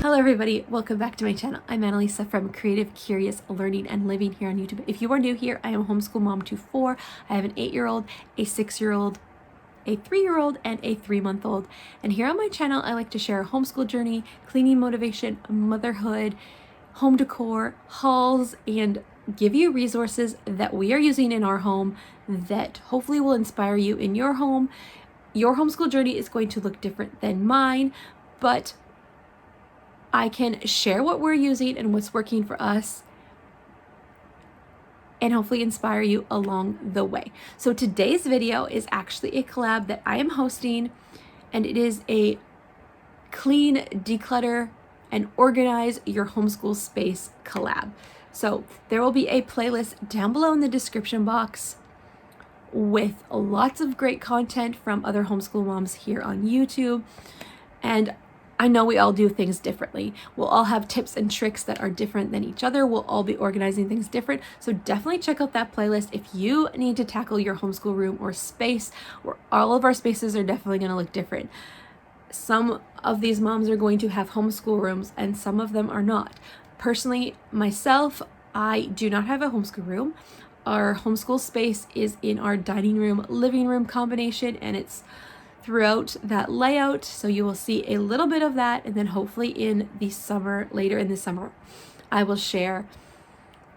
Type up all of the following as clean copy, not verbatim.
Hello everybody, welcome back to my channel. I'm Annalisa from Creative, Curious, Learning, and Living here on YouTube. If you are new here, I am a homeschool mom to 4. I have an 8-year-old, a 6-year-old, a 3-year-old, and a 3-month-old. And here on my channel, I like to share a homeschool journey, cleaning motivation, motherhood, home decor, hauls, and give you resources that we are using in our home that hopefully will inspire you in your home. Your homeschool journey is going to look different than mine, but I can share what we're using and what's working for us and hopefully inspire you along the way. So today's video is actually a collab that I am hosting, and it is a clean, declutter, and organize your homeschool space collab. So there will be a playlist down below in the description box with lots of great content from other homeschool moms here on YouTube. And I know we all do things differently. We'll all have tips and tricks that are different than each other. We'll all be organizing things different. So definitely check out that playlist if you need to tackle your homeschool room or space, where all of our spaces are definitely going to look different. Some of these moms are going to have homeschool rooms and some of them are not. Personally, myself, I do not have a homeschool room. Our homeschool space is in our dining room, living room combination, and it's throughout that layout, so you will see a little bit of that, and then hopefully in the summer, later in the summer, I will share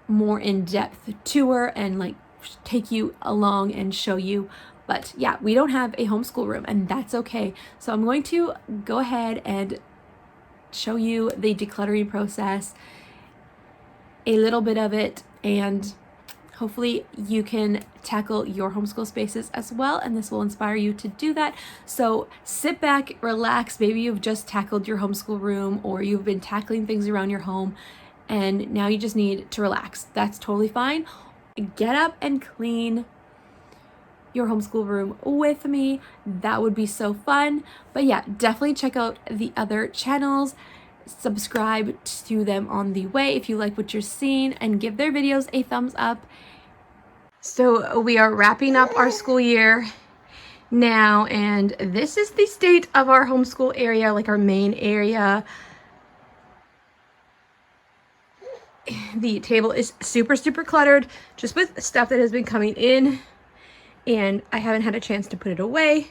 more in-depth tour and like take you along and show you. But yeah, we don't have a homeschool room, and that's okay. So I'm going to go ahead and show you the decluttering process, a little bit of it, and hopefully you can tackle your homeschool spaces as well, and this will inspire you to do that. So sit back, relax. Maybe you've just tackled your homeschool room, or you've been tackling things around your home and now you just need to relax. That's totally fine. Get up and clean your homeschool room with me. That would be so fun. But yeah, definitely check out the other channels. Subscribe to them on the way if you like what you're seeing, and give their videos a thumbs up. So we are wrapping up our school year now, and this is the state of our homeschool area, like our main area. The table is super cluttered, just with stuff that has been coming in, and I haven't had a chance to put it away.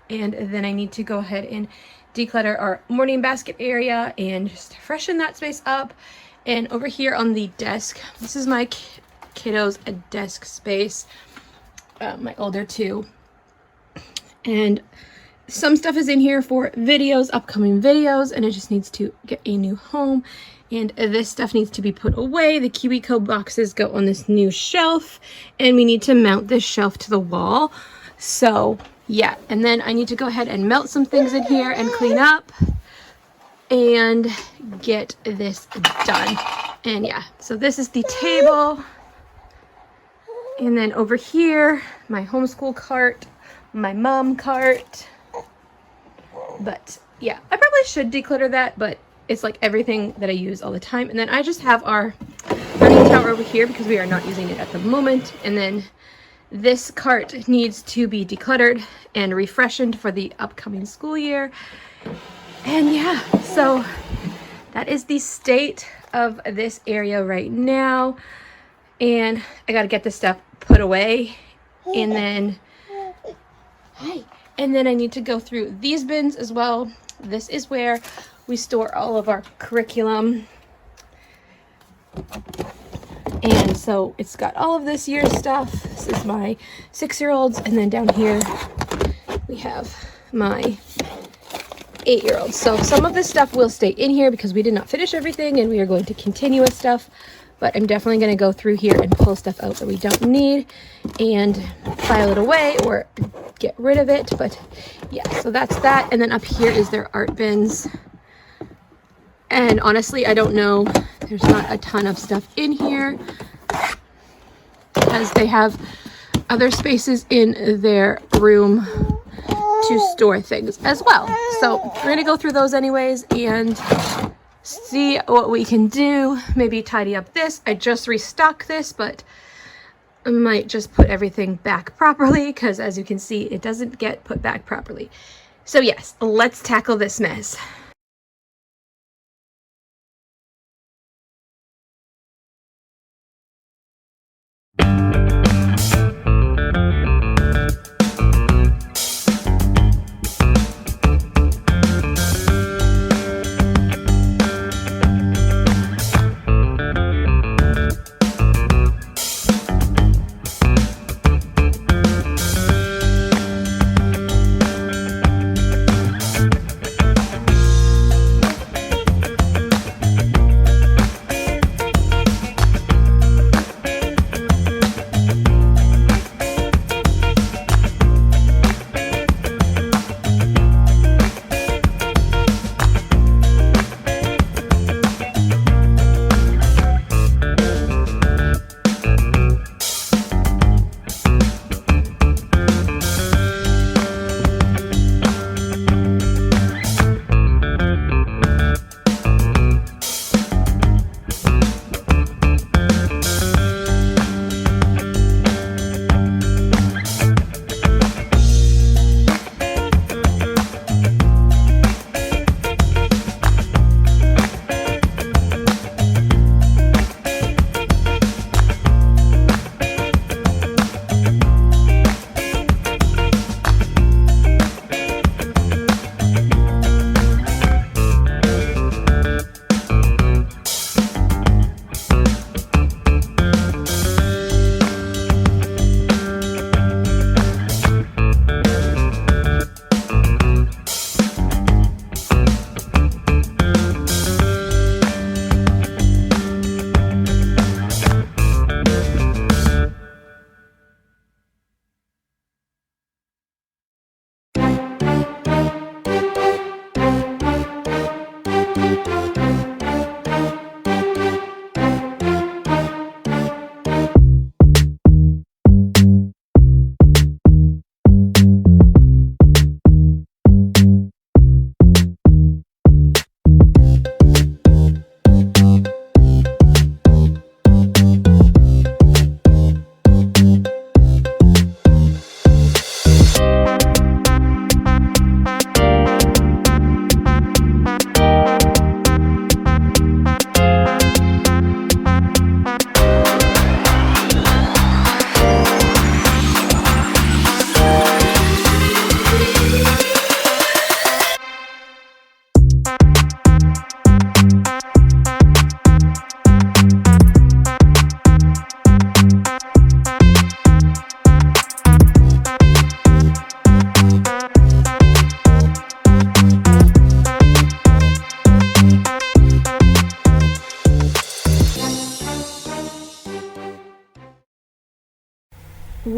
And then I need to go ahead and declutter our morning basket area and just freshen that space up. And over here on the desk, this is my kiddos a desk space, my older two, and some stuff is in here for videos, upcoming videos, and it just needs to get a new home. And this stuff needs to be put away. The Kiwi boxes go on this new shelf, and we need to mount this shelf to the wall. So yeah, and then I need to go ahead and melt some things in here and clean up and get this done. And yeah, so this is the table. And then over here, my homeschool cart, my mom cart. But yeah, I probably should declutter that, but it's like everything that I use all the time. And then I just have our running tower over here because we are not using it at the moment. And then this cart needs to be decluttered and refreshened for the upcoming school year. And yeah, so that is the state of this area right now. And I got to get this stuff put away, and then I need to go through these bins as well. This is where we store all of our curriculum, and so it's got all of this year's stuff. This is my 6-year-olds, and then down here we have my 8-year-olds. So some of this stuff will stay in here because we did not finish everything, and we are going to continue with stuff. But I'm definitely going to go through here and pull stuff out that we don't need and file it away or get rid of it. But yeah, so that's that. And then up here is their art bins. And honestly, I don't know. There's not a ton of stuff in here because they have other spaces in their room to store things as well. So we're going to go through those anyways and see what we can do. Maybe tidy up this. I just restocked this, but I might just put everything back properly because as you can see, it doesn't get put back properly. So yes, let's tackle this mess.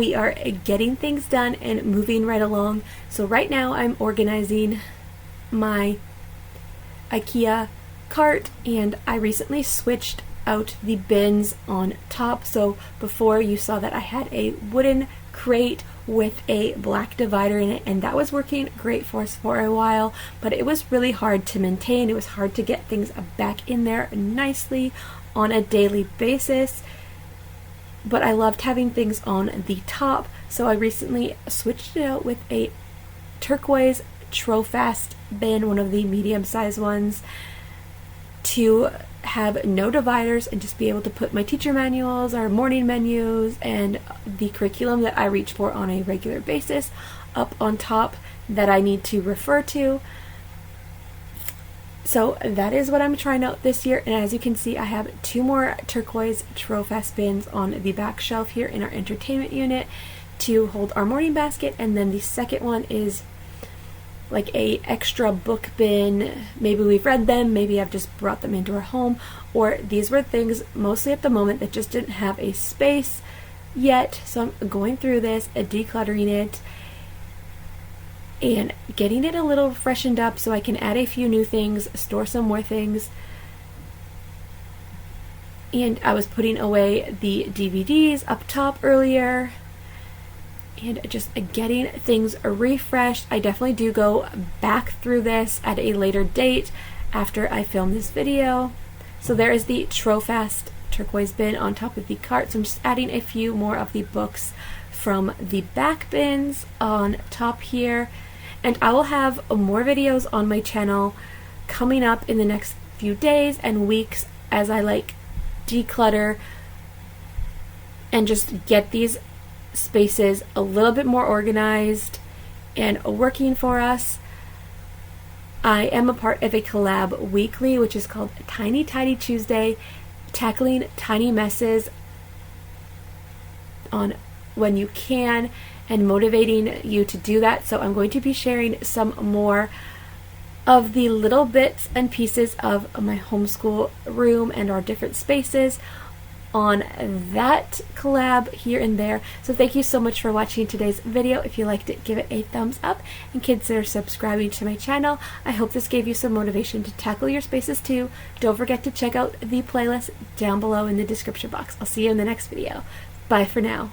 we are getting things done and moving right along. So right now I'm organizing my IKEA cart, and I recently switched out the bins on top. So before you saw that I had a wooden crate with a black divider in it, and that was working great for us for a while, but it was really hard to maintain. It was hard to get things back in there nicely on a daily basis, but I loved having things on the top, so I recently switched it out with a turquoise Trofast bin, one of the medium-sized ones, to have no dividers and just be able to put my teacher manuals, our morning menus, and the curriculum that I reach for on a regular basis up on top that I need to refer to. So that is what I'm trying out this year, and as you can see, I have 2 more turquoise Trofast bins on the back shelf here in our entertainment unit to hold our morning basket, and then the second one is like a extra book bin. Maybe we've read them, maybe I've just brought them into our home, or these were things mostly at the moment that just didn't have a space yet. So I'm going through this, decluttering it, and getting it a little freshened up so I can add a few new things, store some more things. And I was putting away the DVDs up top earlier, and just getting things refreshed. I definitely do go back through this at a later date after I film this video. So there is the Trofast turquoise bin on top of the cart. So I'm just adding a few more of the books from the back bins on top here. And I will have more videos on my channel coming up in the next few days and weeks as I declutter and just get these spaces a little bit more organized and working for us. I am a part of a COLLAB weekly, which is called Tiny Tidy Tuesday, tackling tiny messes on when you can and motivating you to do that. So I'm going to be sharing some more of the little bits and pieces of my homeschool room and our different spaces on that COLLAB here and there. So thank you so much for watching today's video. If you liked it, give it a thumbs up and consider subscribing to my channel. I hope this gave you some motivation to tackle your spaces too. Don't forget to check out the playlist down below in the description box. I'll see you in the next video. Bye for now.